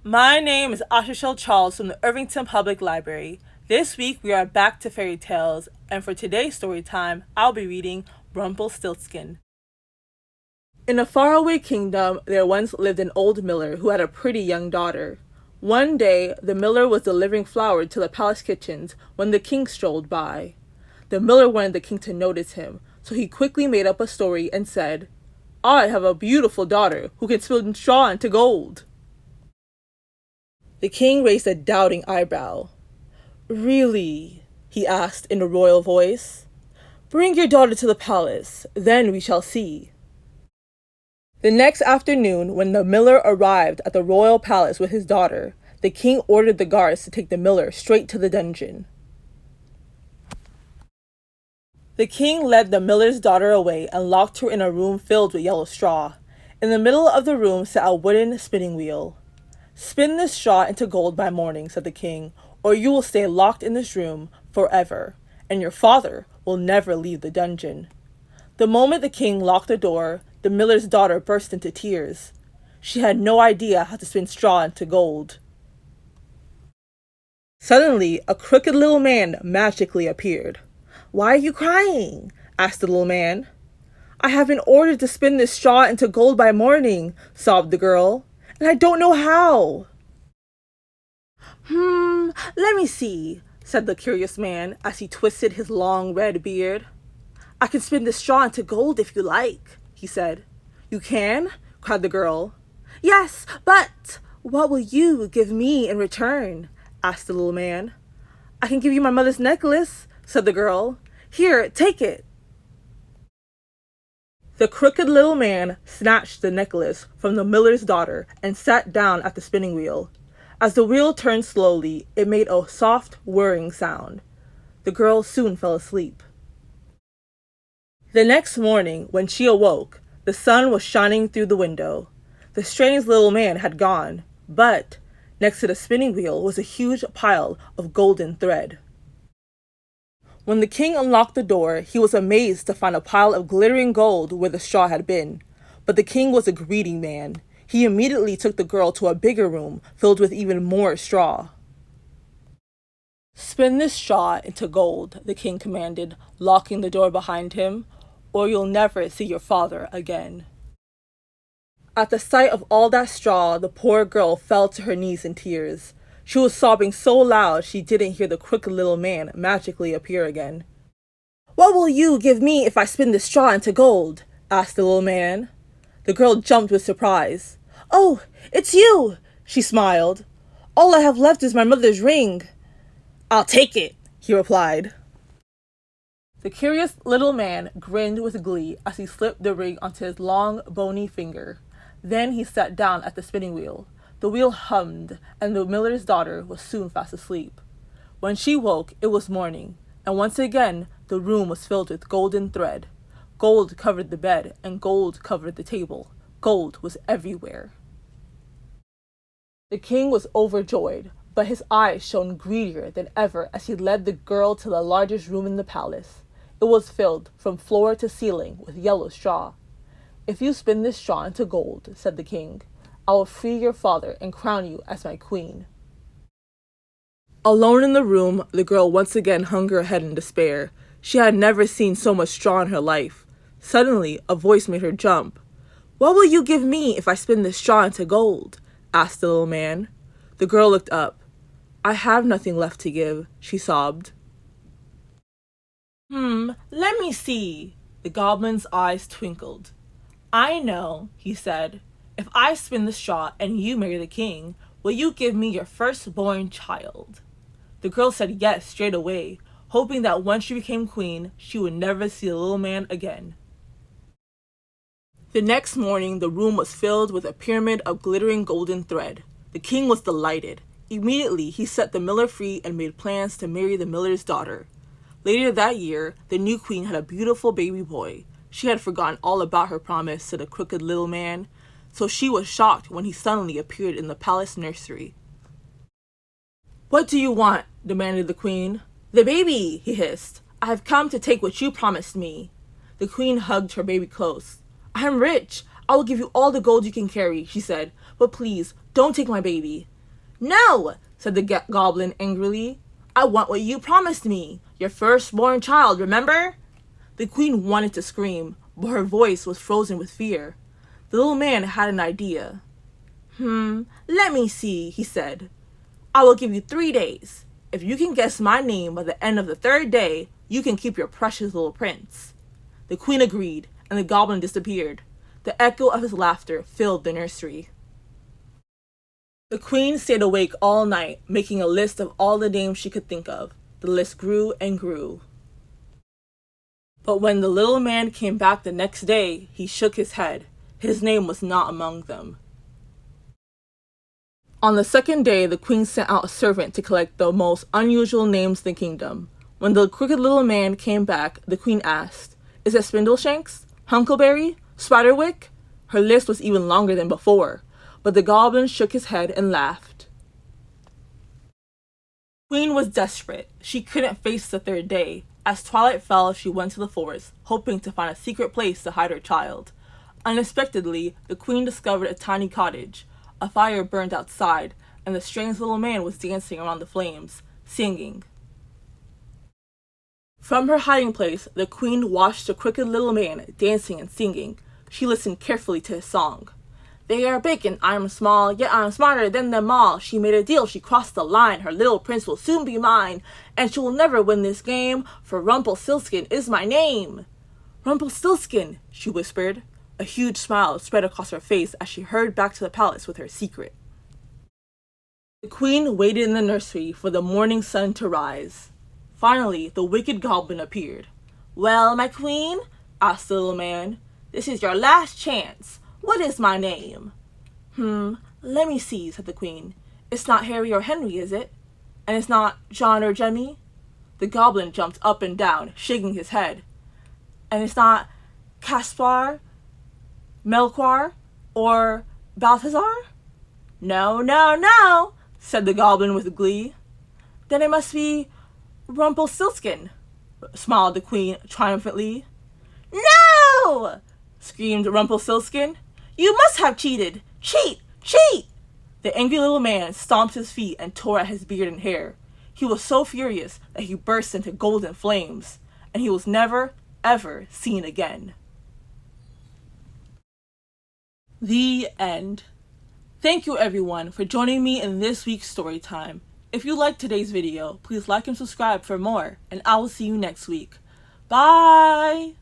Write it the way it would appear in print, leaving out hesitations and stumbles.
My name is Acharchelle Charles from the Irvington Public Library. This week we are back to fairy tales, and for today's story time, I'll be reading Rumpelstiltsin. In a faraway kingdom, there once lived an old miller who had a pretty young daughter. One day, the miller was delivering flour to the palace kitchens when the king strolled by. The miller wanted the king to notice him, so he quickly made up a story and said, "I have a beautiful daughter who can spin straw into gold." The king raised a doubting eyebrow. "Really?" he asked in a royal voice. "Bring your daughter to the palace, then we shall see." The next afternoon, when the miller arrived at the royal palace with his daughter, the king ordered the guards to take the miller straight to the dungeon. The king led the miller's daughter away and locked her in a room filled with yellow straw. In the middle of the room sat a wooden spinning wheel. "Spin this straw into gold by morning," said the king, "or you will stay locked in this room forever, and your father will never leave the dungeon." The moment the king locked the door, the miller's daughter burst into tears. She had no idea how to spin straw into gold. Suddenly, a crooked little man magically appeared. "Why are you crying?" asked the little man. "I have been ordered to spin this straw into gold by morning," sobbed the girl, "and I don't know how." Let me see," said the curious man as he twisted his long red beard. "I can spin this straw into gold if you like," he said. "You can?" cried the girl. "Yes, but what will you give me in return?" asked the little man. "I can give you my mother's necklace," said the girl. "Here, take it." The crooked little man snatched the necklace from the miller's daughter and sat down at the spinning wheel. As the wheel turned slowly, it made a soft whirring sound. The girl soon fell asleep. The next morning, when she awoke, the sun was shining through the window. The strange little man had gone, but next to the spinning wheel was a huge pile of golden thread. When the king unlocked the door, he was amazed to find a pile of glittering gold where the straw had been. But the king was a greedy man. He immediately took the girl to a bigger room filled with even more straw. "Spin this straw into gold," the king commanded, locking the door behind him, "or you'll never see your father again." At the sight of all that straw, the poor girl fell to her knees in tears. She was sobbing so loud she didn't hear the crooked little man magically appear again. "What will you give me if I spin this straw into gold?" asked the little man. The girl jumped with surprise. "Oh, it's you!" she smiled. "All I have left is my mother's ring." "I'll take it," he replied. The curious little man grinned with glee as he slipped the ring onto his long, bony finger. Then he sat down at the spinning wheel. The wheel hummed, and the miller's daughter was soon fast asleep. When she woke, it was morning, and once again the room was filled with golden thread. Gold covered the bed, and gold covered the table. Gold was everywhere. The king was overjoyed, but his eyes shone greedier than ever as he led the girl to the largest room in the palace. It was filled from floor to ceiling with yellow straw. "If you spin this straw into gold," said the king, "I will free your father and crown you as my queen." Alone in the room, the girl once again hung her head in despair. She had never seen so much straw in her life. Suddenly, a voice made her jump. "What will you give me if I spin this straw into gold?" asked the little man. The girl looked up. "I have nothing left to give," she sobbed. Let me see." The goblin's eyes twinkled. "I know," he said. "If I spin the straw and you marry the king, will you give me your firstborn child?" The girl said yes straight away, hoping that once she became queen, she would never see the little man again. The next morning, the room was filled with a pyramid of glittering golden thread. The king was delighted. Immediately, he set the miller free and made plans to marry the miller's daughter. Later that year, the new queen had a beautiful baby boy. She had forgotten all about her promise to the crooked little man, so she was shocked when he suddenly appeared in the palace nursery. "What do you want?" demanded the queen. "The baby," he hissed. "I have come to take what you promised me." The queen hugged her baby close. "I am rich. I will give you all the gold you can carry," she said. "But please, don't take my baby." "No," said the goblin angrily. "I want what you promised me, your firstborn child, remember?" The queen wanted to scream, but her voice was frozen with fear. The little man had an idea. Let me see," he said. "I will give you 3 days. If you can guess my name by the end of the 3rd day, you can keep your precious little prince." The queen agreed, and the goblin disappeared. The echo of his laughter filled the nursery. The queen stayed awake all night, making a list of all the names she could think of. The list grew and grew. But when the little man came back the next day, he shook his head. His name was not among them. On the 2nd day, the queen sent out a servant to collect the most unusual names in the kingdom. When the crooked little man came back, the queen asked, "Is it Spindleshanks? Hunkleberry? Spiderwick?" Her list was even longer than before, but the goblin shook his head and laughed. The queen was desperate. She couldn't face the 3rd day. As twilight fell, she went to the forest, hoping to find a secret place to hide her child. Unexpectedly, the queen discovered a tiny cottage. A fire burned outside, and the strange little man was dancing around the flames, singing. From her hiding place, the queen watched the crooked little man dancing and singing. She listened carefully to his song. "They are big and I'm small, yet I'm smarter than them all. She made a deal, she crossed the line. Her little prince will soon be mine, and she will never win this game, for Rumpelstiltsin is my name." "Rumpelstiltskin," she whispered. A huge smile spread across her face as she hurried back to the palace with her secret. The queen waited in the nursery for the morning sun to rise. Finally, the wicked goblin appeared. "Well, my queen," asked the little man, "this is your last chance. What is my name?" Let me see," said the queen. "It's not Harry or Henry, is it? And it's not John or Jemmy?" The goblin jumped up and down, shaking his head. "And it's not Caspar, Melchior, or Balthazar?" "No, no, no," said the goblin with glee. "Then it must be Rumpelstiltskin," smiled the queen triumphantly. "No!" screamed Rumpelstiltskin. "You must have cheated! Cheat! Cheat!" The angry little man stomped his feet and tore at his beard and hair. He was so furious that he burst into golden flames, and he was never, ever seen again. The end. Thank you everyone for joining me in this week's story time. If you liked today's video, please like and subscribe for more, and I will see you next week. Bye!